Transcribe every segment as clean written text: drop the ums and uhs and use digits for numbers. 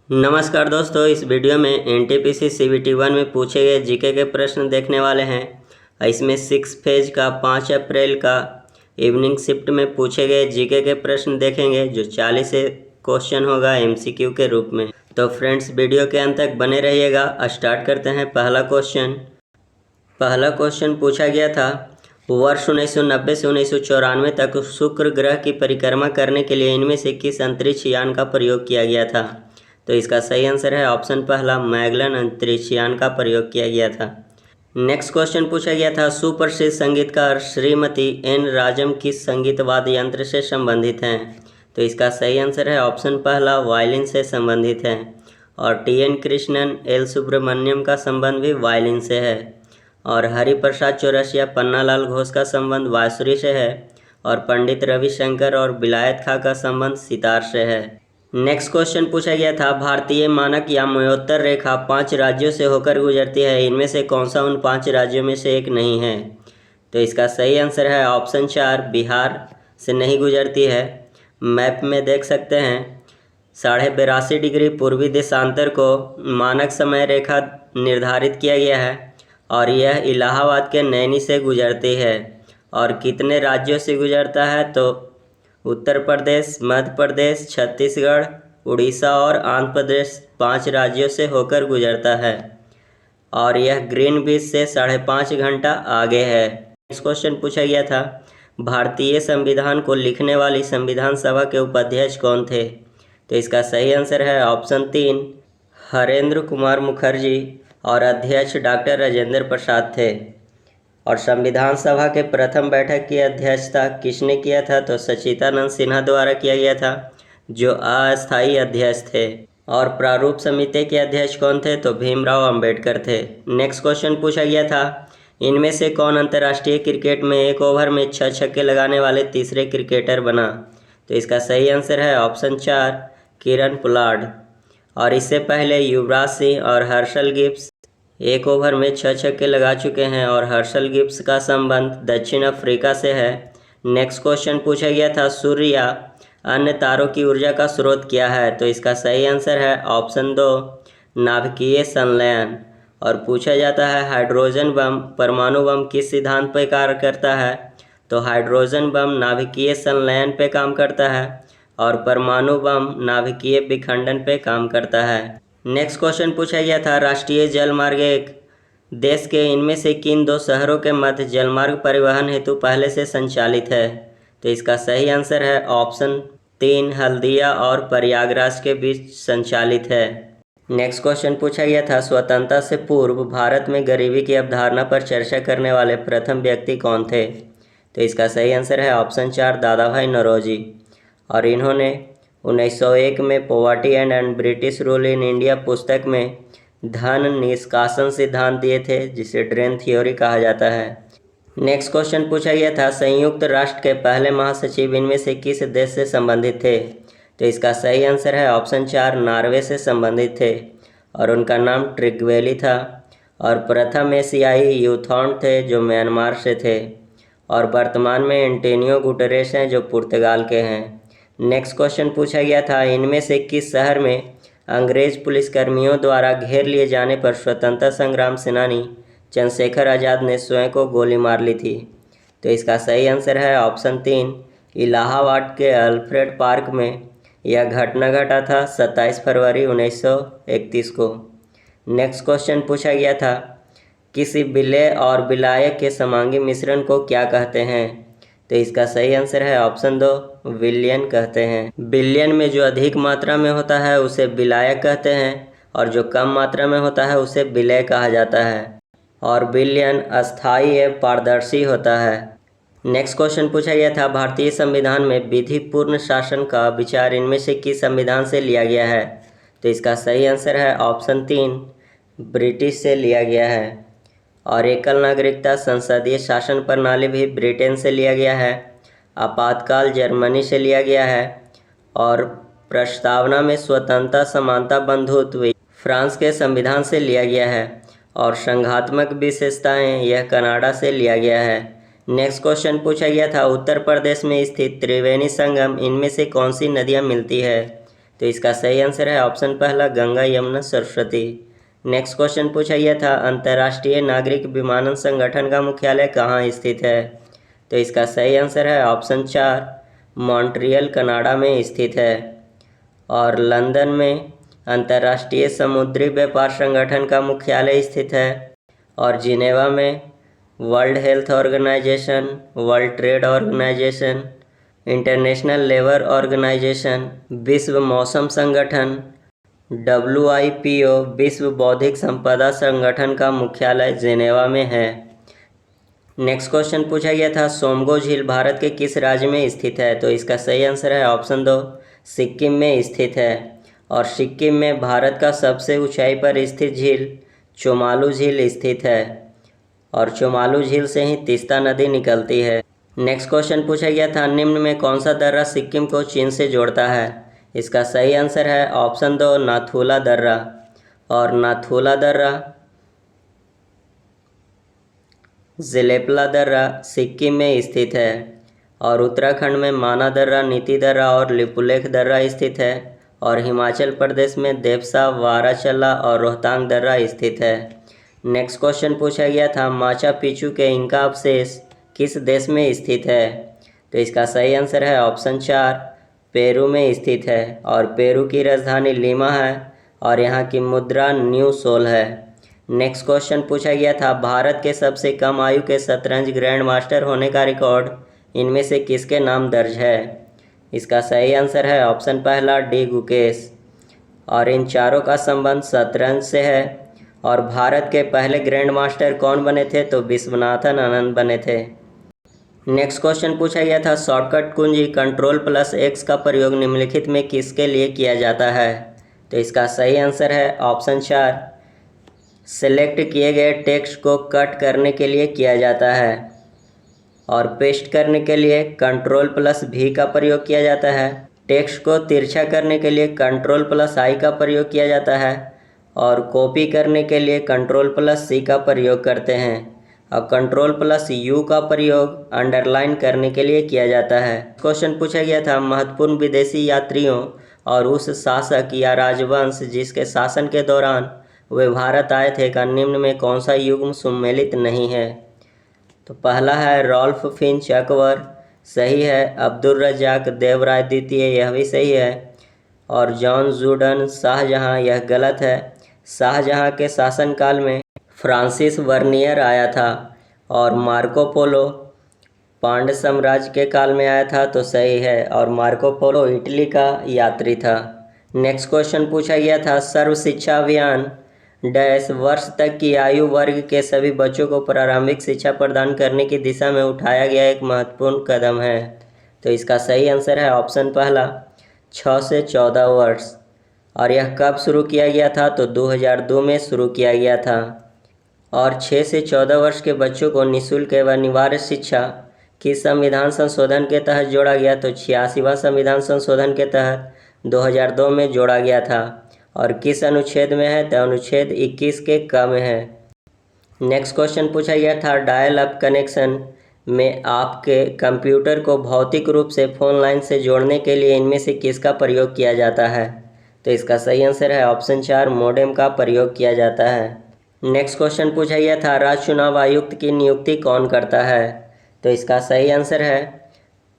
नमस्कार दोस्तों, इस वीडियो में एनटीपीसी सीबीटी 1 में पूछे गए जीके के प्रश्न देखने वाले हैं। इसमें 6 फेज का 5 अप्रैल का इवनिंग शिफ्ट में पूछे गए जीके के प्रश्न देखेंगे, जो 40 से क्वेश्चन होगा एमसीक्यू के रूप में। तो फ्रेंड्स, वीडियो के अंत तक बने रहिएगा। स्टार्ट करते हैं। पहला क्वेश्चन पूछा गया था, वर्ष 1990 से 1994 तक शुक्र ग्रह की परिक्रमा करने के लिए इनमें से किस अंतरिक्ष यान का प्रयोग किया गया था? तो इसका सही आंसर है ऑप्शन पहला, मैगलन अंतरिक्ष यान का प्रयोग किया गया था। नेक्स्ट क्वेश्चन पूछा गया था, सुप्रसिद्ध संगीतकार श्रीमती एन राजम किस संगीत वाद्य यंत्र से संबंधित हैं? तो इसका सही आंसर है ऑप्शन पहला, वायलिन से संबंधित है। और टी.एन. कृष्णन, एल सुब्रमण्यम का संबंध भी वायलिन से है। और हरिप्रसाद चौरसिया, पन्नालाल घोष का संबंध बांसुरी से है। और पंडित रविशंकर और विलायत खां का संबंध सितार से है। नेक्स्ट क्वेश्चन पूछा गया था, भारतीय मानक या मयोत्तर रेखा 5 राज्यों से होकर गुजरती है, इनमें से कौन सा उन 5 राज्यों में से एक नहीं है? तो इसका सही आंसर है ऑप्शन 4, बिहार से नहीं गुजरती है। मैप में देख सकते हैं, 82.5 डिग्री पूर्वी देशांतर को मानक समय रेखा निर्धारित किया गया है और यह इलाहाबाद के नैनी से गुजरती है। और कितने राज्यों से गुजरता है? तो उत्तर प्रदेश, मध्य प्रदेश, छत्तीसगढ़, उड़ीसा और आंध्र प्रदेश 5 राज्यों से होकर गुजरता है। और यह ग्रीनविच से 5.5 घंटा आगे है। नेक्स्ट क्वेश्चन पूछा गया था, भारतीय संविधान को लिखने वाली संविधान सभा के उपाध्यक्ष कौन थे? तो इसका सही आंसर है ऑप्शन 3, हरेंद्र कुमार मुखर्जी। और अध्यक्ष डॉक्टर राजेंद्र प्रसाद थे। और संविधान सभा के प्रथम बैठक की अध्यक्षता किसने किया था? तो सच्चिदानंद सिन्हा द्वारा किया गया था, जो अस्थायी अध्यक्ष थे। और प्रारूप समिति के अध्यक्ष कौन थे? तो भीमराव अंबेडकर थे। नेक्स्ट क्वेश्चन पूछा गया था, इनमें से कौन अंतर्राष्ट्रीय क्रिकेट में एक ओवर में 6 छक्के लगाने वाले तीसरे क्रिकेटर बना? तो इसका सही आंसर है ऑप्शन 4, किरण पोलार्ड। और इससे पहले युवराज सिंह और हर्षल गिब्स एक ओवर में 6 छक्के लगा चुके हैं और हर्षल गिब्स का संबंध दक्षिण अफ्रीका से है। नेक्स्ट क्वेश्चन पूछा गया था, सूर्य या अन्य तारों की ऊर्जा का स्रोत क्या है? तो इसका सही आंसर है ऑप्शन 2, नाभिकीय संलयन। और पूछा जाता है, हाइड्रोजन बम परमाणु बम किस सिद्धांत पर कार्य करता है? तो हाइड्रोजन बम नाभिकीय संलयन पे काम करता है और परमाणु बम नाभिकीय विखंडन पे काम करता है। नेक्स्ट क्वेश्चन पूछा गया था, राष्ट्रीय जलमार्ग एक देश के इनमें से किन 2 शहरों के मध्य जलमार्ग परिवहन हेतु पहले से संचालित है? तो इसका सही आंसर है ऑप्शन 3, हल्दिया और प्रयागराज के बीच संचालित है। नेक्स्ट क्वेश्चन पूछा गया था, स्वतंत्रता से पूर्व भारत में गरीबी की अवधारणा पर चर्चा करने वाले प्रथम व्यक्ति कौन थे? तो इसका सही आंसर है ऑप्शन 4, दादा भाई नौरोजी। और इन्होंने 1901 में poverty and British rule in India पुस्तक में धन निष्कासन सिद्धांत दिए थे, जिसे ड्रेन थ्योरी कहा जाता है। नेक्स्ट क्वेश्चन पूछा गया था, संयुक्त राष्ट्र के पहले महासचिव इनमें से किस देश से संबंधित थे? तो इसका सही आंसर है ऑप्शन 4, नॉर्वे से संबंधित थे और उनका नाम ट्रिग्वेली था। और प्रथम एशियाई यूथॉन थे, जो म्यांमार से थे। और वर्तमान में एंटोनियो गुटेरेस हैं, जो पुर्तगाल के हैं। नेक्स्ट क्वेश्चन पूछा गया था, इनमें से किस शहर में अंग्रेज पुलिसकर्मियों द्वारा घेर लिए जाने पर स्वतंत्रता संग्राम सेनानी चंद्रशेखर आज़ाद ने स्वयं को गोली मार ली थी? तो इसका सही आंसर है ऑप्शन 3, इलाहाबाद के अल्फ्रेड पार्क में। यह घटना घटा था 27 फरवरी 1931 को। नेक्स्ट क्वेश्चन पूछा गया था, किसी विलेय और विलायक के समांगी मिश्रण को क्या कहते हैं? तो इसका सही आंसर है ऑप्शन 2, विलयन कहते हैं। विलयन में जो अधिक मात्रा में होता है उसे विलायक कहते हैं और जो कम मात्रा में होता है उसे विलेय कहा जाता है। और विलयन अस्थायी एवं पारदर्शी होता है। नेक्स्ट क्वेश्चन पूछा गया था, भारतीय संविधान में विधिपूर्ण शासन का विचार इनमें से किस संविधान से लिया गया है? तो इसका सही आंसर है ऑप्शन 3, ब्रिटिश से लिया गया है। और एकल नागरिकता संसदीय शासन प्रणाली भी ब्रिटेन से लिया गया है। आपातकाल जर्मनी से लिया गया है। और प्रस्तावना में स्वतंत्रता, समानता, बंधुत्व फ्रांस के संविधान से लिया गया है। और संघात्मक विशेषताएं यह कनाडा से लिया गया है। नेक्स्ट क्वेश्चन पूछा गया था, उत्तर प्रदेश में स्थित त्रिवेणी संगम इनमें से कौन सी नदियां मिलती है? तो इसका सही आंसर है ऑप्शन पहला गंगा यमुना सरस्वती। नेक्स्ट क्वेश्चन पूछा गया था अंतर्राष्ट्रीय नागरिक विमानन संगठन का मुख्यालय कहाँ स्थित है? तो इसका सही आंसर है ऑप्शन 4 मॉन्ट्रियल कनाडा में स्थित है। और लंदन में अंतर्राष्ट्रीय समुद्री व्यापार संगठन का मुख्यालय स्थित है। और जिनेवा में World Health Organization, World Trade Organization, International Labour Organization, विश्व मौसम संगठन, WIPO विश्व बौद्धिक संपदा संगठन का मुख्यालय जिनेवा में है। नेक्स्ट क्वेश्चन पूछा गया था सोमगो झील भारत के किस राज्य में स्थित है? तो इसका सही आंसर है ऑप्शन 2 सिक्किम में स्थित है। और सिक्किम में भारत का सबसे ऊंचाई पर स्थित झील चोमालू झील स्थित है। और चोमालू झील से ही तीस्ता नदी निकलती है। नेक्स्ट क्वेश्चन पूछा गया था निम्न में कौन सा दर्रा सिक्किम को चीन से जोड़ता है? इसका सही आंसर है ऑप्शन 2 नाथुला दर्रा। और नाथुला दर्रा, ज़ेलेपला दर्रा सिक्किम में स्थित है। और उत्तराखंड में माना दर्रा, नीति दर्रा और लिपुलेख दर्रा स्थित है। और हिमाचल प्रदेश में देवसा, वाराचला और रोहतांग दर्रा स्थित है। नेक्स्ट क्वेश्चन पूछा गया था माचा पिचू के इंका अवशेष किस देश में स्थित है? तो इसका सही आंसर है ऑप्शन 4 पेरू में स्थित है। और पेरू की राजधानी लीमा है। और यहाँ की मुद्रा न्यू सोल है। नेक्स्ट क्वेश्चन पूछा गया था भारत के सबसे कम आयु के शतरंज ग्रैंड मास्टर होने का रिकॉर्ड इनमें से किसके नाम दर्ज है? इसका सही आंसर है ऑप्शन पहला डी गुकेश। और इन चारों का संबंध शतरंज से है। और भारत के पहले ग्रैंड मास्टर कौन बने थे? तो विश्वनाथन आनंद बने थे। नेक्स्ट क्वेश्चन पूछा गया था शॉर्टकट कुंजी Ctrl+X का प्रयोग निम्नलिखित में किसके लिए किया जाता है? तो इसका सही आंसर है ऑप्शन 4 सेलेक्ट किए गए टेक्स्ट को कट करने के लिए किया जाता है। और पेस्ट करने के लिए Ctrl+V का प्रयोग किया जाता है। टेक्स्ट को तिरछा करने के लिए Ctrl+I का प्रयोग किया जाता है। और कॉपी करने के लिए Ctrl+C का प्रयोग करते हैं। और Ctrl+U का प्रयोग अंडरलाइन करने के लिए किया जाता है। क्वेश्चन पूछा गया था महत्वपूर्ण विदेशी यात्रियों और उस शासक या राजवंश जिसके शासन के दौरान वे भारत आए थे का निम्न में कौन सा युग्म सम्मिलित नहीं है? तो पहला है रॉल्फ फिंच अकबर, सही है। अब्दुल रज़ाक देवराय द्वितीय, यह भी सही है। और जॉन जूडन शाहजहां, यह गलत है। शाहजहां के शासनकाल में फ्रांसिस वर्नियर आया था। और मार्को पोलो पांड्य साम्राज्य के काल में आया था, तो सही है। और मार्को पोलो इटली का यात्री था। नेक्स्ट क्वेश्चन पूछा गया था सर्व शिक्षा अभियान डैश वर्ष तक की आयु वर्ग के सभी बच्चों को प्रारंभिक शिक्षा प्रदान करने की दिशा में उठाया गया एक महत्वपूर्ण कदम है। तो इसका सही आंसर है ऑप्शन पहला 6 से 14 वर्ष। और यह कब शुरू किया गया था? तो 2002 में शुरू किया गया था। और 6 से 14 वर्ष के बच्चों को निःशुल्क एवं अनिवार्य शिक्षा किस संविधान संशोधन के तहत जोड़ा गया? तो 86वां संविधान संशोधन के तहत 2002 में जोड़ा गया था। और किस अनुच्छेद में है? तो अनुच्छेद 21 के क में है। नेक्स्ट क्वेश्चन पूछा गया था डायल अप कनेक्शन में आपके कंप्यूटर को भौतिक रूप से फोन लाइन से जोड़ने के लिए इनमें से किसका प्रयोग किया जाता है? तो इसका सही आंसर है ऑप्शन 4 मोडेम का प्रयोग किया जाता है। नेक्स्ट क्वेश्चन पूछा गया था राज्य चुनाव आयुक्त की नियुक्ति कौन करता है? तो इसका सही आंसर है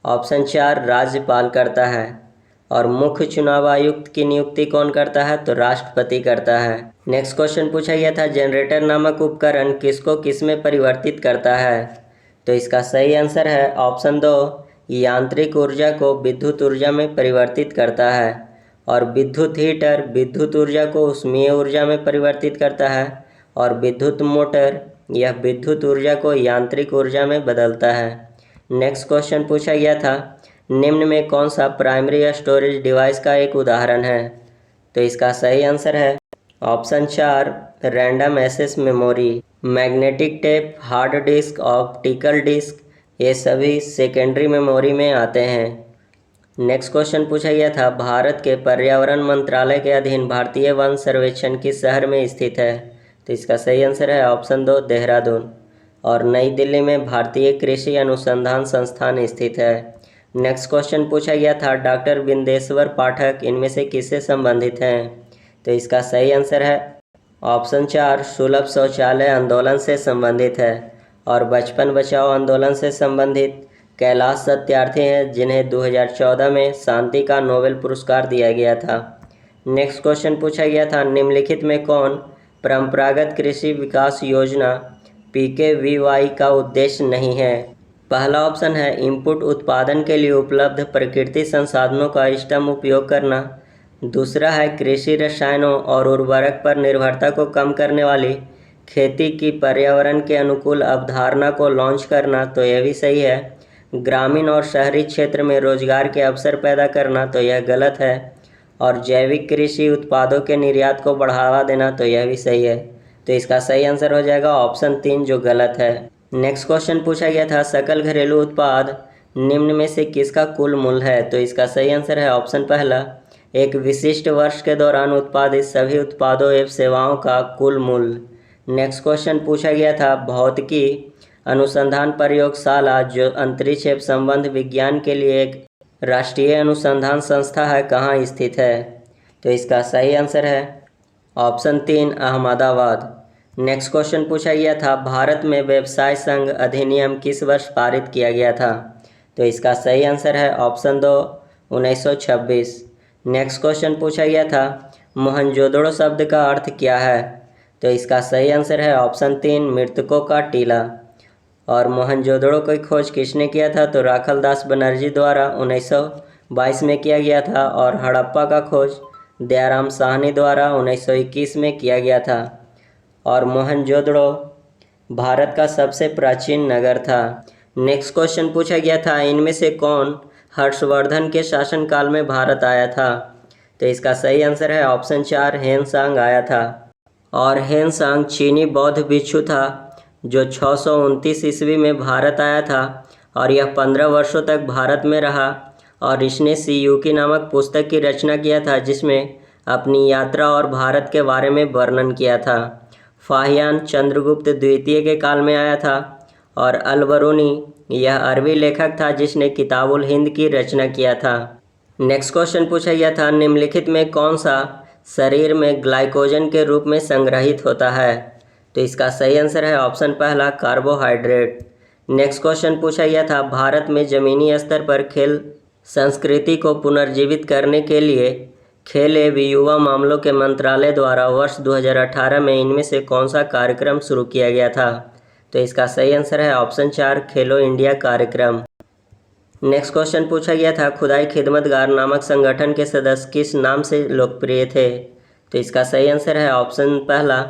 ऑप्शन 4 राज्यपाल करता है। और मुख्य चुनाव आयुक्त की नियुक्ति कौन करता है? तो राष्ट्रपति करता है। नेक्स्ट क्वेश्चन पूछा गया था जनरेटर नामक उपकरण किसको किस में परिवर्तित करता है? तो इसका सही आंसर है ऑप्शन 2 यांत्रिक ऊर्जा को विद्युत ऊर्जा में परिवर्तित करता है। और विद्युत हीटर विद्युत ऊर्जा को ऊष्मीय ऊर्जा में परिवर्तित करता है। और विद्युत मोटर यह विद्युत ऊर्जा को यांत्रिक ऊर्जा में बदलता है। नेक्स्ट क्वेश्चन पूछा गया था निम्न में कौन सा प्राइमरी स्टोरेज डिवाइस का एक उदाहरण है? तो इसका सही आंसर है option 4 random access memory. Magnetic tape, hard disk, optical disk, ये सभी सेकेंडरी मेमोरी में आते हैं। नेक्स्ट क्वेश्चन पूछा गया था भारत के पर्यावरण मंत्रालय के अधीन भारतीय वन सर्वेक्षण किस शहर में स्थित है? तो इसका सही आंसर है ऑप्शन 2 देहरादून। और नई दिल्ली में भारतीय कृषि अनुसंधान संस्थान स्थित है। नेक्स्ट क्वेश्चन पूछा गया था डॉक्टर बिंदेश्वर पाठक इनमें से किससे संबंधित हैं? तो इसका सही आंसर है ऑप्शन 4 सुलभ शौचालय आंदोलन से संबंधित है। और बचपन बचाओ आंदोलन से संबंधित कैलाश सत्यार्थी हैं जिन्हें 2014 में शांति का नोबेल पुरस्कार दिया गया था। नेक्स्ट क्वेश्चन पूछा गया था निम्नलिखित में कौन परंपरागत कृषि विकास योजना PKVY का उद्देश्य नहीं है? पहला ऑप्शन है इनपुट उत्पादन के लिए उपलब्ध प्रकृति संसाधनों का इष्टतम उपयोग करना। दूसरा है कृषि रसायनों और उर्वरक पर निर्भरता को कम करने वाली खेती की पर्यावरण के अनुकूल अवधारणा को लॉन्च करना, तो यह भी सही है। ग्रामीण और शहरी क्षेत्र में रोजगार के अवसर पैदा करना, तो यह गलत है। और जैविक कृषि उत्पादों के निर्यात को बढ़ावा देना, तो यह भी सही है। तो इसका सही आंसर हो जाएगा ऑप्शन 3 जो गलत है। नेक्स्ट क्वेश्चन पूछा गया था सकल घरेलू उत्पाद निम्न में से किसका कुल मूल्य है? तो इसका सही आंसर है ऑप्शन पहला एक विशिष्ट वर्ष के दौरान उत्पादित सभी उत्पादों एवं सेवाओं का कुल मूल्य। नेक्स्ट क्वेश्चन पूछा गया था भौतिकी अनुसंधान प्रयोगशाला जो अंतरिक्ष एवं संबंध विज्ञान के लिए एक राष्ट्रीय अनुसंधान संस्था है कहाँ स्थित है? तो इसका सही आंसर है ऑप्शन 3 अहमदाबाद। नेक्स्ट क्वेश्चन पूछा गया था भारत में व्यवसाय संघ अधिनियम किस वर्ष पारित किया गया था? तो इसका सही आंसर है ऑप्शन 2 1926। नेक्स्ट क्वेश्चन पूछा गया था मोहनजोदड़ो शब्द का अर्थ क्या है? तो इसका सही आंसर है ऑप्शन 3 मृतकों का टीला। और मोहनजोदड़ो की खोज किसने किया था? तो राखलदास बनर्जी द्वारा 1922 में किया गया था। और हड़प्पा का खोज दयाराम साहनी द्वारा 1921 में किया गया था। और मोहनजोदड़ो भारत का सबसे प्राचीन नगर था। नेक्स्ट क्वेश्चन पूछा गया था इनमें से कौन हर्षवर्धन के शासनकाल में भारत आया था? तो इसका सही आंसर है ऑप्शन 4 हेनसांग आया था। और हेनसांग चीनी बौद्ध भिक्षु था जो 629 ईस्वी में भारत आया था और यह 15 वर्षों तक भारत में रहा। और इसने सीयूकी नामक पुस्तक की रचना किया था जिसमें अपनी यात्रा और भारत के बारे में वर्णन किया था। फाहियान चंद्रगुप्त द्वितीय के काल में आया था। और अल-बरूनी यह अरबी लेखक था जिसने किताबुल हिंद की रचना किया था। नेक्स्ट क्वेश्चन पूछा गया था निम्नलिखित में कौन सा शरीर में ग्लाइकोजन के रूप में संग्रहित होता है? तो इसका सही आंसर है ऑप्शन पहला कार्बोहाइड्रेट। नेक्स्ट क्वेश्चन पूछा गया था भारत में ज़मीनी स्तर पर खेल संस्कृति को पुनर्जीवित करने के लिए खेल एवं युवा मामलों के मंत्रालय द्वारा वर्ष 2018 में इनमें से कौन सा कार्यक्रम शुरू किया गया था? तो इसका सही आंसर है ऑप्शन 4 खेलो इंडिया कार्यक्रम। नेक्स्ट क्वेश्चन पूछा गया था खुदाई खिदमतगार नामक संगठन के सदस्य किस नाम से लोकप्रिय थे? तो इसका सही आंसर है ऑप्शन पहला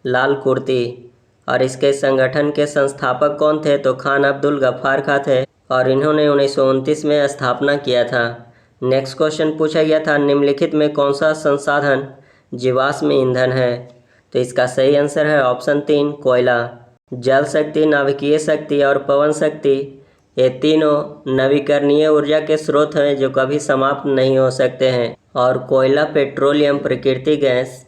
लाल कुर्ती। और इसके संगठन के संस्थापक कौन थे? तो खान अब्दुल गफ्फार खां थे और इन्होंने 1929 में स्थापना किया था। नेक्स्ट क्वेश्चन पूछा गया था निम्नलिखित में कौन सा संसाधन जीवाश्म ईंधन है? तो इसका सही आंसर है ऑप्शन 3 कोयला। जल शक्ति, नाभिकीय शक्ति और पवन शक्ति ये तीनों नवीकरणीय ऊर्जा के स्रोत हैं जो कभी समाप्त नहीं हो सकते हैं। और कोयला, पेट्रोलियम, प्राकृतिक गैस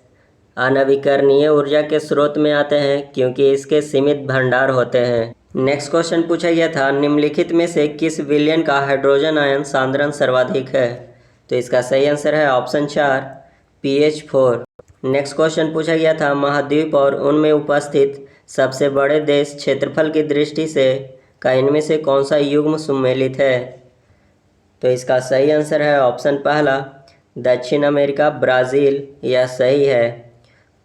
अनवीकरणीय ऊर्जा के स्रोत में आते हैं क्योंकि इसके सीमित भंडार होते हैं। नेक्स्ट क्वेश्चन पूछा गया था निम्नलिखित में से किस विलयन का हाइड्रोजन आयन सांद्रण सर्वाधिक है? तो इसका सही आंसर है ऑप्शन 4 pH4। नेक्स्ट क्वेश्चन पूछा गया था महाद्वीप और उनमें उपस्थित सबसे बड़े देश क्षेत्रफल की दृष्टि से का इनमें से कौन सा युग्म सम्मिलित है? तो इसका सही आंसर है ऑप्शन पहला दक्षिण अमेरिका ब्राज़ील, यह सही है।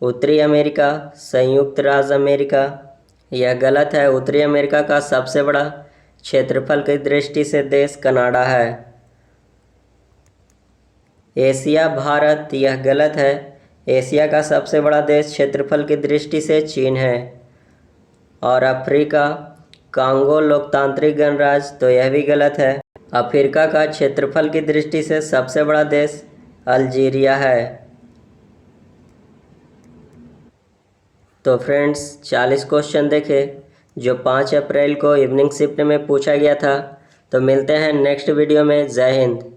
उत्तरी अमेरिका संयुक्त राज्य अमेरिका, यह गलत है। उत्तरी अमेरिका का सबसे बड़ा क्षेत्रफल की दृष्टि से देश कनाडा है। एशिया भारत, यह गलत है। एशिया का सबसे बड़ा देश क्षेत्रफल की दृष्टि से चीन है। और अफ्रीका कांगो लोकतांत्रिक गणराज्य, तो यह भी गलत है। अफ्रीका का क्षेत्रफल की दृष्टि से सबसे बड़ा देश अल्जीरिया है। तो फ्रेंड्स 40 क्वेश्चन देखे जो 5 अप्रैल को इवनिंग शिफ्ट में पूछा गया था। तो मिलते हैं नेक्स्ट वीडियो में। जय हिंद।